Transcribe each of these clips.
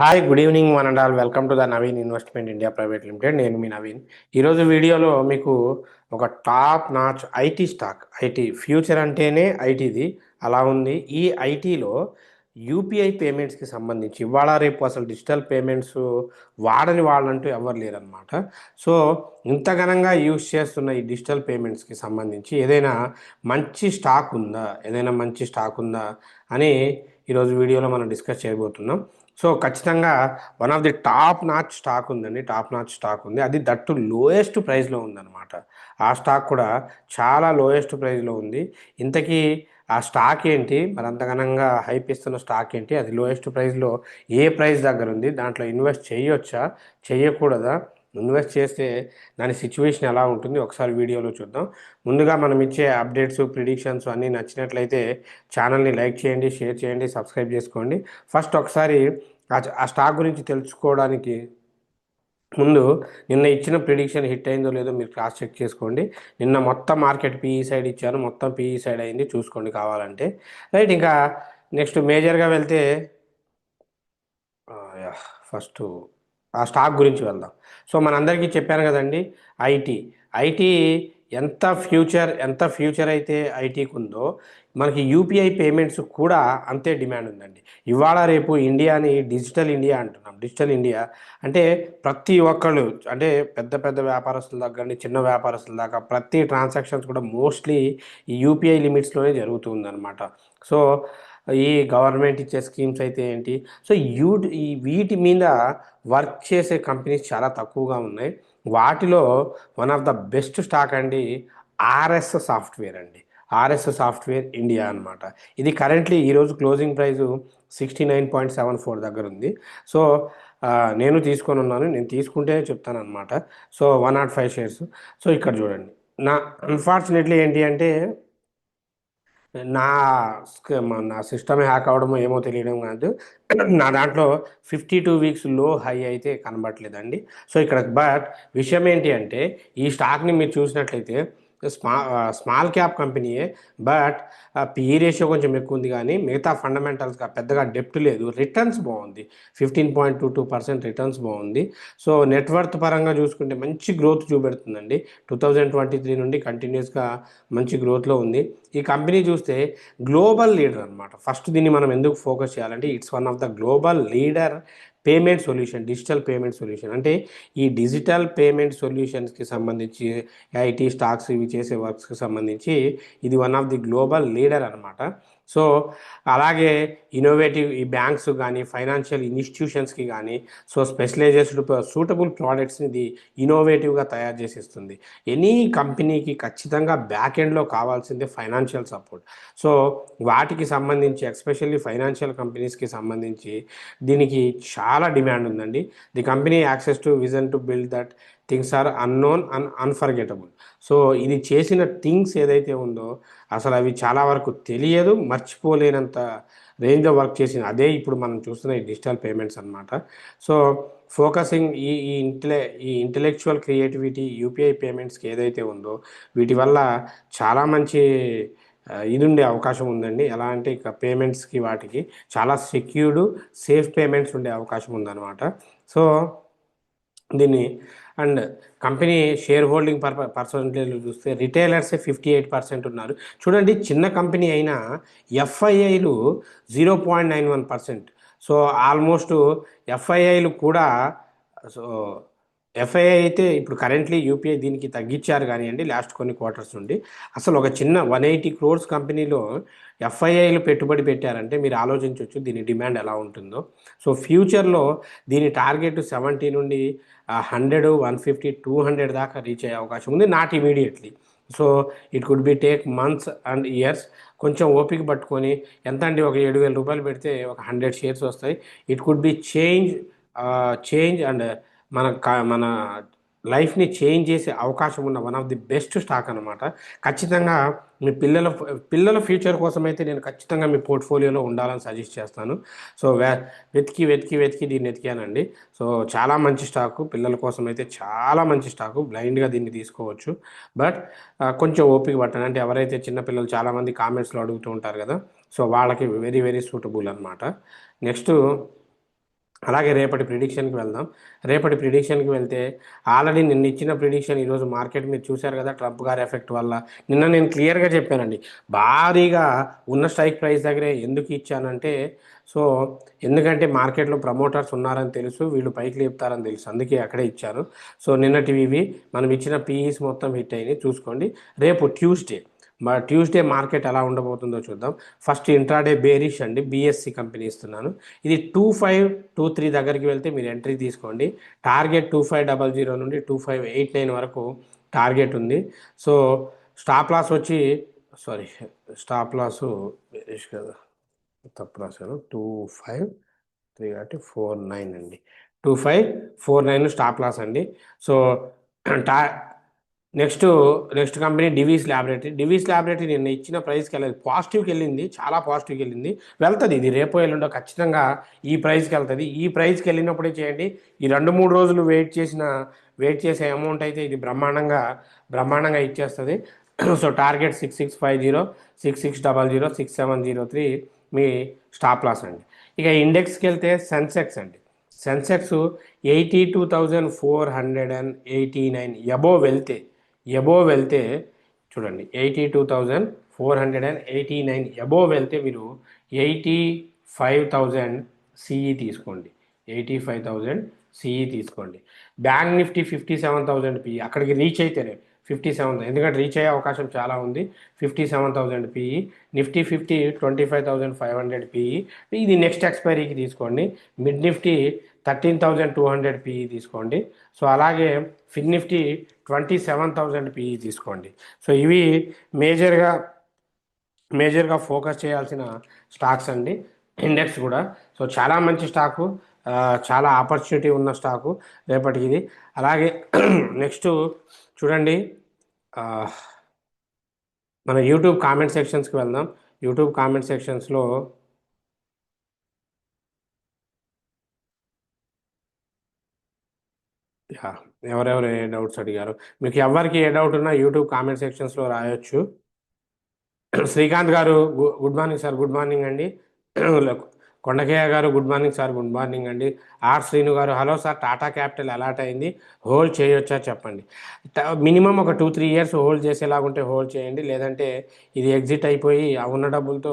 Hi good evening one and all welcome to the Naveen investment India private limited. నేను మీ నవీన్. ఈరోజు వీడియోలో మీకు ఒక top notch IT stock, IT future అంటేనే ఐటీది అలా ఉంది. ఈ ఐటీలో యూపీఐ పేమెంట్స్కి సంబంధించి ఇవాళ రేపు అసలు డిజిటల్ పేమెంట్స్ వాడని వాళ్ళంటూ ఎవరు లేరనమాట. సో ఇంత ఘనంగా యూజ్ చేస్తున్న ఈ డిజిటల్ పేమెంట్స్కి సంబంధించి ఏదైనా మంచి స్టాక్ ఉందా అని ఈరోజు వీడియోలో మనం డిస్కస్ చేయబోతున్నాం. సో ఖచ్చితంగా one of the top notch stock ఉందండి. టాప్ నాచ్ స్టాక్ ఉంది, అది దట్టు లోయెస్ట్ ప్రైస్లో ఉందన్నమాట. ఆ స్టాక్ కూడా చాలా లోయెస్ట్ ప్రైస్లో ఉంది. ఇంతకీ ఆ స్టాక్ ఏంటి, మరి అంతగనంగా హైప్ ఇస్తున్న స్టాక్ ఏంటి, అది లోయెస్ట్ ప్రైస్లో ఏ ప్రైస్ దగ్గర ఉంది, దాంట్లో ఇన్వెస్ట్ చేయొచ్చా చేయకూడదా, ఇన్వెస్ట్ చేస్తే దాని సిచ్యువేషన్ ఎలా ఉంటుంది, ఒకసారి వీడియోలో చూద్దాం. ముందుగా మనం ఇచ్చే అప్డేట్స్, ప్రిడిక్షన్స్ అన్నీ నచ్చినట్లయితే ఛానల్ని లైక్ చేయండి, షేర్ చేయండి, సబ్స్క్రైబ్ చేసుకోండి. ఫస్ట్ ఒకసారి ఆ స్టాక్ గురించి తెలుసుకోవడానికి ముందు నిన్న ఇచ్చిన ప్రిడిక్షన్ హిట్ అయిందో లేదో మీరు క్రాస్ చెక్ చేసుకోండి. నిన్న మొత్తం మార్కెట్ పీఈ సైడ్ ఇచ్చాను, మొత్తం పీఈ సైడ్ అయింది, చూసుకోండి కావాలంటే. రైట్, ఇంకా నెక్స్ట్ మేజర్గా వెళ్తే ఫస్ట్ ఆ స్టాక్ గురించి వెళ్దాం. సో మనందరికీ చెప్పాను కదండి, ఐటీ ఐటీ ఎంత ఫ్యూచర్ అయితే ఐటీకి ఉందో, మనకి యూపీఐ పేమెంట్స్ కూడా అంతే డిమాండ్ ఉందండి. ఇవాళ రేపు ఇండియాని డిజిటల్ ఇండియా అంటున్నాం. డిజిటల్ ఇండియా అంటే ప్రతి ఒక్కళ్ళు, అంటే పెద్ద పెద్ద వ్యాపారస్తుల దగ్గర నుండి చిన్న వ్యాపారస్తుల దాకా ప్రతి ట్రాన్సాక్షన్స్ కూడా మోస్ట్లీ ఈ యూపీఐ లిమిట్స్లోనే జరుగుతుందన్నమాట. సో ఈ గవర్నమెంట్ ఇచ్చే స్కీమ్స్ అయితే ఏంటి, సో వీటి మీద వర్క్ చేసే కంపెనీస్ చాలా తక్కువగా ఉన్నాయి. వాటిలో one of the best stock అండి ఆర్ఎస్ సాఫ్ట్వేర్ అండి. ఆర్ఎస్ సాఫ్ట్వేర్ ఇండియా అనమాట. ఇది కరెంట్లీ ఈరోజు క్లోజింగ్ ప్రైజు 69.74 దగ్గర ఉంది. సో నేను తీసుకొని ఉన్నాను, నేను తీసుకుంటే చెప్తాను అనమాట. So 105 shares. సో ఇక్కడ చూడండి, నా అన్ఫార్చునేట్లీ ఏంటి అంటే నా నా సిస్టమ్ హ్యాక్ అవడమో ఏమో తెలియడం కాదు, నా దాంట్లో 52 వీక్స్ లో హై అయితే కనబడట్లేదండి. సో ఇక్కడ బట్ విషయం ఏంటి అంటే, ఈ స్టాక్ని మీరు చూసినట్లయితే స్మాల్ క్యాప్ కంపెనీయే, బట్ పిఈ రేషియో కొంచెం ఎక్కువ ఉంది, కానీ మిగతా ఫండమెంటల్స్గా పెద్దగా డెప్ట్ లేదు. రిటర్న్స్ బాగుంది, 15.22% రిటర్న్స్ బాగుంది. సో నెట్వర్త్ పరంగా చూసుకుంటే మంచి గ్రోత్ చూపెడుతుందండి. 2023 నుండి కంటిన్యూస్గా మంచి గ్రోత్లో ఉంది. ఈ కంపెనీ చూస్తే గ్లోబల్ లీడర్ అనమాట. ఫస్ట్ దీన్ని మనం ఎందుకు ఫోకస్ చేయాలంటే, it's one of the global leader payment solution, digital payment solution. అంటే ఈ డిజిటల్ పేమెంట్ సొల్యూషన్స్కి సంబంధించి ఐటీ స్టాక్స్ ఇవి చేసే వర్క్స్కి సంబంధించి ఇది one of the global leader అనమాట. సో అలాగే ఇన్నోవేటివ్ ఈ బ్యాంక్స్ కానీ ఫైనాన్షియల్ ఇన్స్టిట్యూషన్స్కి కానీ సో స్పెషలైజేస్డ్ సూటబుల్ ప్రోడక్ట్స్ని ఇది ఇన్నోవేటివ్గా తయారు చేసి ఇస్తుంది. ఎనీ కంపెనీకి ఖచ్చితంగా బ్యాక్ ఎండ్లో కావాల్సిందే ఫైనాన్షియల్ సపోర్ట్. సో వాటికి సంబంధించి ఎస్పెషల్లీ ఫైనాన్షియల్ కంపెనీస్కి సంబంధించి దీనికి చాలా డిమాండ్ ఉందండి. The company access to vision to build that things are unknown and unforgettable. So ఇది చేసిన థింగ్స్ ఏదైతే ఉందో అసలు అవి చాలా వరకు తెలియదు, మర్చిపోలేనంత రేంజ్లో వర్క్ చేసింది. అదే ఇప్పుడు మనం చూస్తున్న ఈ డిజిటల్ పేమెంట్స్ అనమాట. సో ఫోకసింగ్ ఈ ఇంటలెక్చువల్ క్రియేటివిటీ యూపీఐ పేమెంట్స్కి ఏదైతే ఉందో వీటి వల్ల చాలా మంచి ఇది ఉండే అవకాశం ఉందండి. ఎలా అంటే ఇక పేమెంట్స్కి వాటికి చాలా సెక్యూర్డ్ సేఫ్ పేమెంట్స్ ఉండే అవకాశం ఉందన్నమాట. సో దీన్ని and company share holding percentage చూస్తే రిటైలర్సే 58% ఉన్నారు. చూడండి, చిన్న కంపెనీ అయినా ఎఫ్ఐఐలు 0.91%. సో ఆల్మోస్ట్ ఎఫ్ఐఐలు కూడా, సో ఎఫ్ఐఐ అయితే ఇప్పుడు కరెంట్లీ యూపీఐ దీనికి తగ్గించారు కానివ్వండి లాస్ట్ కొన్ని క్వార్టర్స్ నుండి. అసలు ఒక చిన్న 180 crores కంపెనీలో ఎఫ్ఐఐలు పెట్టుబడి పెట్టారంటే మీరు ఆలోచించవచ్చు దీని డిమాండ్ ఎలా ఉంటుందో. సో ఫ్యూచర్లో దీని టార్గెట్ 70 నుండి 100, 150, 200 దాకా రీచ్ అయ్యే అవకాశం ఉంది, not immediately. So it could be take months and years. కొంచెం ఓపిక పట్టుకొని ఎంత అండి, ఒక 7,000 రూపాయలు పెడితే ఒక 100 షేర్స్ వస్తాయి. It could be change and మన లైఫ్ని చేంజ్ చేసే అవకాశం ఉన్న one of the best stock అనమాట. ఖచ్చితంగా మీ పిల్లల ఫ్యూచర్ కోసం అయితే నేను ఖచ్చితంగా మీ పోర్ట్ఫోలియోలో ఉండాలని సజెస్ట్ చేస్తాను. సో వెతికి దీన్ని ఎతికానండి. సో చాలా మంచి స్టాకు, పిల్లల కోసం అయితే చాలా మంచి స్టాకు, బ్లైండ్గా దీన్ని తీసుకోవచ్చు. బట్ కొంచెం ఓపిక పట్టండి. అంటే ఎవరైతే చిన్నపిల్లలు చాలామంది కామెంట్స్లో అడుగుతూ ఉంటారు కదా, సో వాళ్ళకి వెరీ వెరీ సూటబుల్ అనమాట. నెక్స్ట్ అలాగే రేపటి ప్రిడిక్షన్కి వెళ్దాం. రేపటి ప్రిడిక్షన్కి వెళ్తే ఆల్రెడీ నిన్న ఇచ్చిన ప్రిడిక్షన్ ఈరోజు మార్కెట్ మీరు చూశారు కదా, ట్రంప్ గారి ఎఫెక్ట్ వల్ల. నిన్న నేను క్లియర్గా చెప్పానండి, భారీగా ఉన్న స్ట్రైక్ ప్రైస్ దగ్గరే ఎందుకు ఇచ్చానంటే, సో ఎందుకంటే మార్కెట్లో ప్రమోటర్స్ ఉన్నారని తెలుసు, వీళ్ళు పైకి లేపుతారని తెలుసు, అందుకే అక్కడే ఇచ్చాను. సో నిన్నటివి ఇవి మనం ఇచ్చిన పీఈస్ మొత్తం హిట్ అయినాయి చూసుకోండి. రేపు ట్యూస్డే మార్కెట్ ఎలా ఉండబోతుందో చూద్దాం. ఫస్ట్ ఇంట్రాడే బేరిష్ అండి, బిఎస్సి కంపెనీ ఇస్తున్నాను. ఇది 2523 దగ్గరికి వెళ్తే మీరు ఎంట్రీ తీసుకోండి. టార్గెట్ 2500 నుండి 2589 వరకు టార్గెట్ ఉంది. సో స్టాప్ లాస్ వచ్చి సారీ స్టాప్ లాసు బేరిష్ కదా, తప్పు రాశాను. 253 కాబట్టి 49 అండి, 2549 స్టాప్ లాస్ అండి. సో టా నెక్స్ట్ కంపెనీ డివీస్ ల్యాబొరేటరీ నిన్న ఇచ్చిన ప్రైస్కి వెళ్ళదు, పాజిటివ్కి వెళ్ళింది, చాలా పాజిటివ్కి వెళ్ళింది. వెళ్తుంది ఇది రేపో ఎల్లుండో ఖచ్చితంగా ఈ ప్రైస్కి వెళ్తుంది. ఈ ప్రైస్కి వెళ్ళినప్పుడే చేయండి. ఈ 2-3 రోజులు వెయిట్ చేసే అమౌంట్ అయితే ఇది బ్రహ్మాండంగా ఇచ్చేస్తుంది. సో టార్గెట్ 6650, 6600, 6703 మీ స్టాప్ లాస్ అండి. ఇక ఇండెక్స్కి వెళ్తే సెన్సెక్స్ అండి. సెన్సెక్స్ 82,489 ఎబోవ్ వెళ్తే చూడండి, 82,489 ఎబోవ్ వెళ్తే మీరు 85,000 సిఈ తీసుకోండి. 85,000 సిఈ తీసుకోండి. బ్యాంక్ నిఫ్టీ 57,000 పిఈ, అక్కడికి రీచ్ అయితేనే 57, ఎందుకంటే రీచ్ అయ్యే అవకాశం చాలా ఉంది. 57,000 పిఈ. నిఫ్టీ 50 25,500 పిఈ, ఇది నెక్స్ట్ ఎక్స్పైరీకి తీసుకోండి. మిడ్ నిఫ్టీ 13,200 పిఈ తీసుకోండి. సో అలాగే ఫిన్ నిఫ్టీ 27,000 పిఈ తీసుకోండి. సో ఇవి మేజర్గా ఫోకస్ చేయాల్సిన స్టాక్స్ అండి. ఇండెక్స్ కూడా సో చాలా మంచి స్టాకు, చాలా ఆపర్చునిటీ ఉన్న స్టాకు రేపటికి ఇది. అలాగే నెక్స్ట్ చూడండి, మన యూట్యూబ్ కామెంట్ సెక్షన్స్కి వెళ్దాం. యూట్యూబ్ కామెంట్ సెక్షన్స్లో ఎవరెవరు ఏ డౌట్స్ అడిగారు, మీకు ఎవరికి ఏ డౌట్ ఉన్నా యూట్యూబ్ కామెంట్ సెక్షన్స్లో రాయొచ్చు. శ్రీకాంత్ గారు good morning sir, good morning అండి. కొండకయ్య గారు good morning sir, good morning అండి. ఆర్ శ్రీను గారు hello sir, Tata Capital allot అయింది, హోల్డ్ చేయొచ్చా చెప్పండి. మినిమం ఒక 2-3 ఇయర్స్ హోల్డ్ చేసేలాగుంటే హోల్డ్ చేయండి, లేదంటే ఇది ఎగ్జిట్ అయిపోయి ఆ ఉన్న డబ్బులతో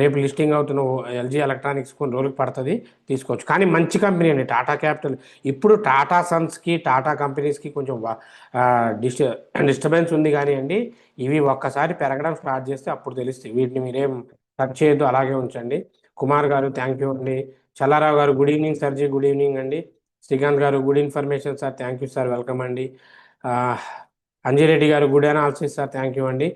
రేపు లిస్టింగ్ అవుతున్న ఎల్జీ ఎలక్ట్రానిక్స్ కొన్ని రోజులకు పడుతుంది, తీసుకోవచ్చు. కానీ మంచి కంపెనీ అండి టాటా క్యాపిటల్. ఇప్పుడు టాటా సన్స్కి టాటా కంపెనీస్కి కొంచెం డిస్టర్బెన్స్ ఉంది కానీ అండి, ఇవి ఒక్కసారి పెరగడం స్టార్ట్ చేస్తే అప్పుడు తెలుస్తాయి. వీటిని మీరేం టచ్ చేయొద్దు, అలాగే ఉంచండి. కుమార్ గారు థ్యాంక్ యూ అండి. చల్లారావు గారు good evening sir ji, good evening అండి. శ్రీకాంత్ గారు good information sir, thank you sir, welcome అండి. అంజిరెడ్డి గారు good analysis sir, thank you అండి.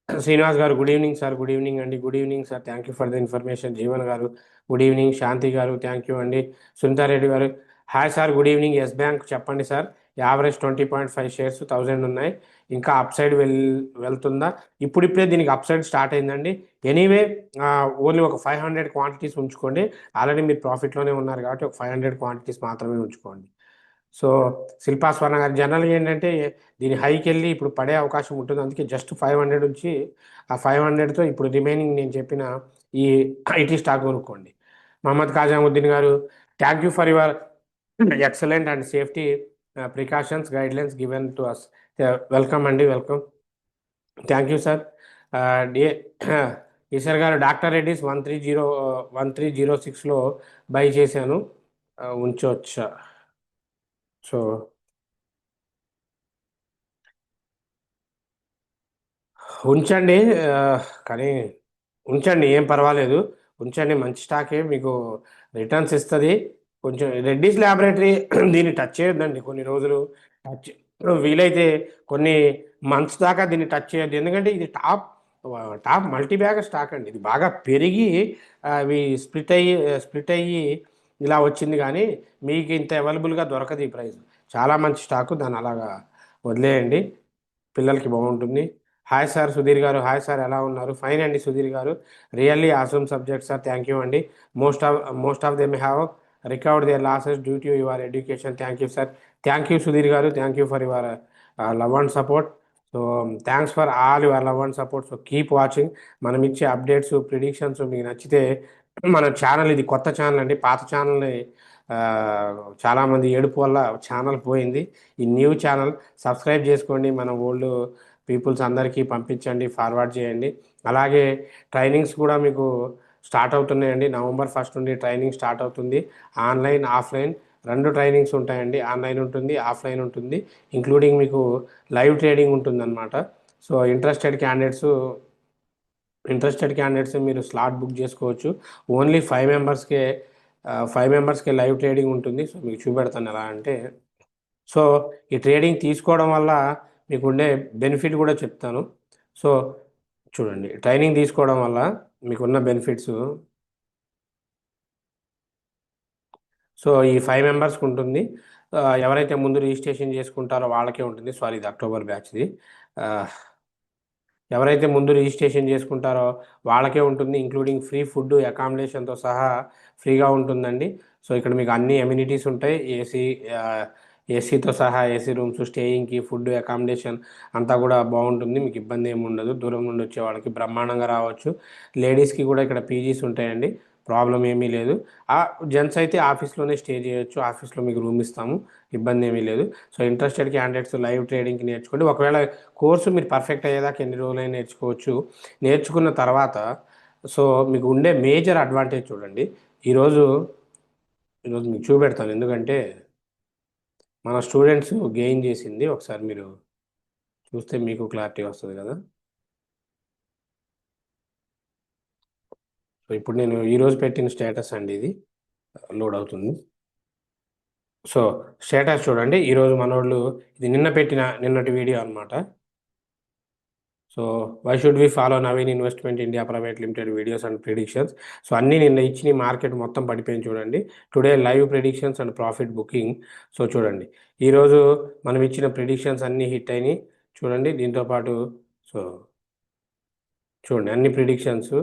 శ్రీనివాస్ గారు good evening sir, good evening అండి, good evening sir, thank you for the information. Jeevan గారు గుడ్ ఈవినింగ్. శాంతి గారు thank you అండి. సునీతారెడ్డి గారు hi sir, good evening. Yes bank చెప్పండి సార్, యావరేజ్ 20.5 షేర్స్ 1000 ఉన్నాయి, ఇంకా అప్ సైడ్ వెళ్తుందా? ఇప్పుడిప్పుడే దీనికి అప్ సైడ్ స్టార్ట్ అయిందండి. ఎనీవే ఓన్లీ ఒక 500 క్వాంటిటీస్ ఉంచుకోండి. ఆల్రెడీ మీరు ప్రాఫిట్లోనే ఉన్నారు కాబట్టి ఒక 500 క్వాంటిటీస్ మాత్రమే ఉంచుకోండి. సో శిల్పా స్వర్ణ గారు జనరల్గా ఏంటంటే దీని హైకి వెళ్ళి ఇప్పుడు పడే అవకాశం ఉంటుంది, అందుకే జస్ట్ 500 నుంచి ఆ 500తో ఇప్పుడు రిమైనింగ్ నేను చెప్పిన ఈ ఐటీ స్టాక్ కొనుక్కోండి. మహమ్మద్ ఖాజాముద్దీన్ గారు thank you for your excellent and safety precautions guidelines given to us. Welcome అండి, welcome, thank you sir. D A Eshwar గారు డాక్టర్ రెడ్డిస్ 1306లో బై చేశాను, ఉంచవచ్చా? సో ఉంచండి, కానీ ఉంచండి, ఏం పర్వాలేదు, ఉంచండి, మంచి స్టాకే, మీకు రిటర్న్స్ ఇస్తుంది. కొంచెం రెడ్డిస్ ల్యాబొరేటరీ దీన్ని టచ్ చేయొద్దండి కొన్ని రోజులు, టచ్ వీలైతే కొన్ని మంత్స్ దాకా దీన్ని టచ్ చేయొద్దు, ఎందుకంటే ఇది టాప్ మల్టీ బ్యాగర్ స్టాక్ అండి. ఇది బాగా పెరిగి అవి స్ప్లిట్ అయ్యి ఇలా వచ్చింది, కానీ మీకు ఇంత అవైలబుల్గా దొరకదు ఈ ప్రైస్. చాలా మంచి స్టాకు, దాన్ని అలాగా వదిలేయండి, పిల్లలకి బాగుంటుంది. హాయ్ సార్ సుధీర్ గారు, హాయ్ సార్, ఎలా ఉన్నారు? ఫైన్ అండి Sudheer garu, really awesome subject sir, thank you అండి. Most of them have recovered their losses due to your education, thank you sir. Thank you Sudheer garu, thank you for your love and support. So thanks for all your love and support. So keep watching, మనం ఇచ్చే updates predictions మీకు నచ్చితే మన channel, ఇది కొత్త channel అండి, పాత ఛానల్ని చాలామంది ఏడుపు వల్ల ఛానల్ పోయింది. ఈ న్యూ ఛానల్ సబ్స్క్రైబ్ చేసుకోండి, మన ఓల్డ్ పీపుల్స్ అందరికీ పంపించండి, ఫార్వర్డ్ చేయండి. అలాగే ట్రైనింగ్స్ కూడా మీకు స్టార్ట్ అవుతున్నాయండి. నవంబర్ 1 నుండి ట్రైనింగ్ స్టార్ట్ అవుతుంది. ఆన్లైన్ ఆఫ్లైన్ రెండు ట్రైనింగ్స్ ఉంటాయండి. ఆన్లైన్ ఉంటుంది, ఆఫ్లైన్ ఉంటుంది, ఇంక్లూడింగ్ మీకు లైవ్ ట్రేడింగ్ ఉంటుందన్నమాట. సో ఇంట్రెస్టెడ్ క్యాండిడేట్స్ మీరు స్లాట్ బుక్ చేసుకోవచ్చు. ఓన్లీ 5 మెంబర్స్కే 5 మెంబర్స్కే లైవ్ ట్రేడింగ్ ఉంటుంది. సో మీకు చూపెడతాను ఎలా అంటే, సో ఈ ట్రేడింగ్ తీసుకోవడం వల్ల మీకు ఉండే బెనిఫిట్ కూడా చెప్తాను. సో చూడండి, ట్రైనింగ్ తీసుకోవడం వల్ల మీకున్న బెనిఫిట్స్. సో ఈ 5 మెంబర్స్కి ఉంటుంది. ఎవరైతే ముందు రిజిస్ట్రేషన్ చేసుకుంటారో వాళ్ళకే ఉంటుంది. సారీ, ఇది అక్టోబర్ బ్యాచ్ది. ఎవరైతే ముందు రిజిస్ట్రేషన్ చేసుకుంటారో వాళ్ళకే ఉంటుంది, ఇంక్లూడింగ్ ఫ్రీ ఫుడ్ అకామిడేషన్తో సహా ఫ్రీగా ఉంటుందండి. సో ఇక్కడ మీకు అన్ని అమ్యూనిటీస్ ఉంటాయి. ఏసీతో సహా ఏసీ రూమ్స్, స్టేయింగ్కి ఫుడ్ అకామిడేషన్ అంతా కూడా బాగుంటుంది. మీకు ఇబ్బంది ఏమి ఉండదు. దూరం నుండి వచ్చే వాళ్ళకి బ్రహ్మాండంగా రావచ్చు. లేడీస్కి కూడా ఇక్కడ పీజీస్ ఉంటాయండి, ప్రాబ్లం ఏమీ లేదు. జెంట్స్ అయితే ఆఫీస్లోనే స్టే చేయొచ్చు, ఆఫీస్లో మీకు రూమ్ ఇస్తాము, ఇబ్బంది ఏమీ లేదు. సో ఇంట్రెస్టెడ్ క్యాండిడేట్స్ లైవ్ ట్రేడింగ్కి నేర్చుకోండి. ఒకవేళ కోర్సు మీరు పర్ఫెక్ట్ అయ్యేదాకా ఎన్ని రోజులైనా నేర్చుకోవచ్చు. నేర్చుకున్న తర్వాత సో మీకు ఉండే మేజర్ అడ్వాంటేజ్ చూడండి. ఈరోజు ఈరోజు మీకు చూపెడతాను, ఎందుకంటే మన స్టూడెంట్స్ గెయిన్ చేసింది ఒకసారి మీరు చూస్తే మీకు క్లారిటీ వస్తుంది కదా. సో ఇప్పుడు నేను ఈరోజు పెట్టిన స్టేటస్ అండి, ఇది లోడ్ అవుతుంది. సో స్టేటస్ చూడండి, ఈరోజు మనోళ్ళు ఇది నిన్నటి వీడియో అనమాట. So why should we follow Naveen investment India private limited videos and predictions. So అన్నీ నిన్న ఇచ్చిన మార్కెట్ మొత్తం పడిపోయింది చూడండి. Today live predictions and profit booking. So చూడండి, ఈరోజు మనం ఇచ్చిన ప్రిడిక్షన్స్ అన్నీ హిట్ అయినాయి చూడండి. దీంతోపాటు సో చూడండి అన్ని ప్రిడిక్షన్స్.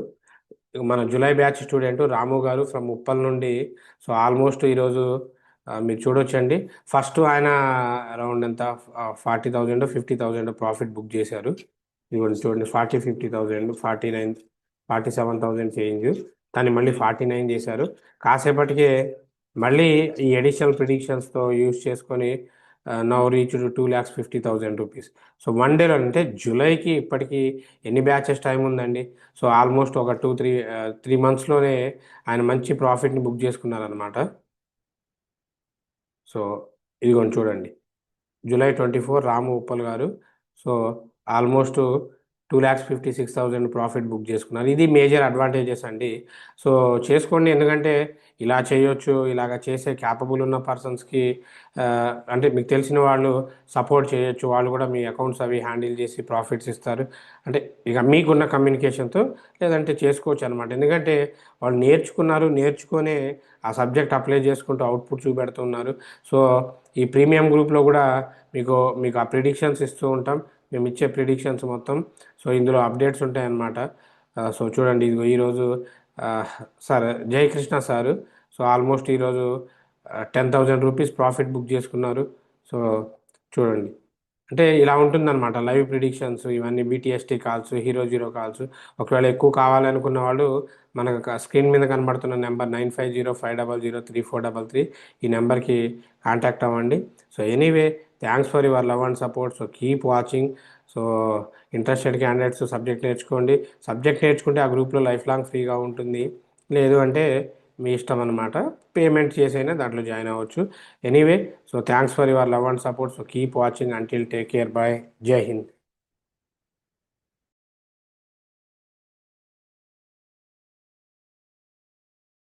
మన జూలై బ్యాచ్ స్టూడెంట్ రాము గారు ఫ్రమ్ ఉప్పల్ నుండి. సో ఆల్మోస్ట్ ఈరోజు మీరు చూడొచ్చండి, ఫస్ట్ ఆయన అరౌండ్ ఎంత 40,000 50,000 ప్రాఫిట్ బుక్ చేశారు. ఇదిగోండి చూడండి, 40 50,000 49 47,000 చేంజ్, దాన్ని మళ్ళీ 49 చేశారు. కాసేపటికే మళ్ళీ ఈ అడిషనల్ ప్రిడిక్షన్స్తో యూస్ చేసుకొని నవ్ రీచ్ 2,50,000 రూపీస్. సో 1 డేలో అంటే జూలైకి ఇప్పటికీ ఎన్ని బ్యాచెస్ టైం ఉందండి. సో ఆల్మోస్ట్ ఒక 3 మంత్స్లోనే ఆయన మంచి ప్రాఫిట్ని బుక్ చేసుకున్నారనమాట. సో ఇదిగోండి చూడండి, జూలై 24 రాము ఉప్పల్ గారు. సో ఆల్మోస్ట్ 2,56,000 ప్రాఫిట్ బుక్ చేసుకున్నారు. ఇది మేజర్ అడ్వాంటేజెస్ అండి. సో చేసుకోండి, ఎందుకంటే ఇలా చేయొచ్చు, ఇలాగ చేసే క్యాపబుల్ ఉన్న పర్సన్స్కి అంటే మీకు తెలిసిన వాళ్ళు సపోర్ట్ చేయొచ్చు. వాళ్ళు కూడా మీ అకౌంట్స్ అవి హ్యాండిల్ చేసి ప్రాఫిట్స్ ఇస్తారు. అంటే ఇక మీకున్న కమ్యూనికేషన్తో లేదంటే చేసుకోవచ్చు అనమాట. ఎందుకంటే వాళ్ళు నేర్చుకునే ఆ సబ్జెక్ట్ అప్లై చేసుకుంటూ అవుట్పుట్ చూపెడుతున్నారు. సో ఈ ప్రీమియం గ్రూప్లో కూడా మీకు ఆ ప్రిడిక్షన్స్ ఇస్తూ ఉంటాం. మేము ఇచ్చే ప్రిడిక్షన్స్ మొత్తం సో ఇందులో అప్డేట్స్ ఉంటాయన్నమాట. సో చూడండి, ఇదిగో ఈరోజు sir Jayakrishna sir so almost ఈరోజు 10,000 రూపీస్ ప్రాఫిట్ బుక్ చేసుకున్నారు. సో చూడండి, అంటే ఇలా ఉంటుందన్నమాట లైవ్ ప్రిడిక్షన్స్, ఇవన్నీ బీటీఎస్టీ కాల్స్, హీరో జీరో కాల్స్. ఒకవేళ ఎక్కువ కావాలనుకున్న వాళ్ళు మనకు స్క్రీన్ మీద కనబడుతున్న నెంబర్ 9505003433 ఈ నెంబర్కి కాంటాక్ట్ అవ్వండి. So anyway, thanks for your love and support. So keep watching. So interested candidates subject నేర్చుకోండి. సబ్జెక్ట్ నేర్చుకుంటే ఆ గ్రూప్లో లైఫ్ లాంగ్ ఫ్రీగా ఉంటుంది. లేదు అంటే మీ ఇష్టం అనమాట, పేమెంట్ చేసైనా దాంట్లో జాయిన్ అవ్వచ్చు. Anyway, so thanks for your love and support. So keep watching until take care, bye, జై హింద్.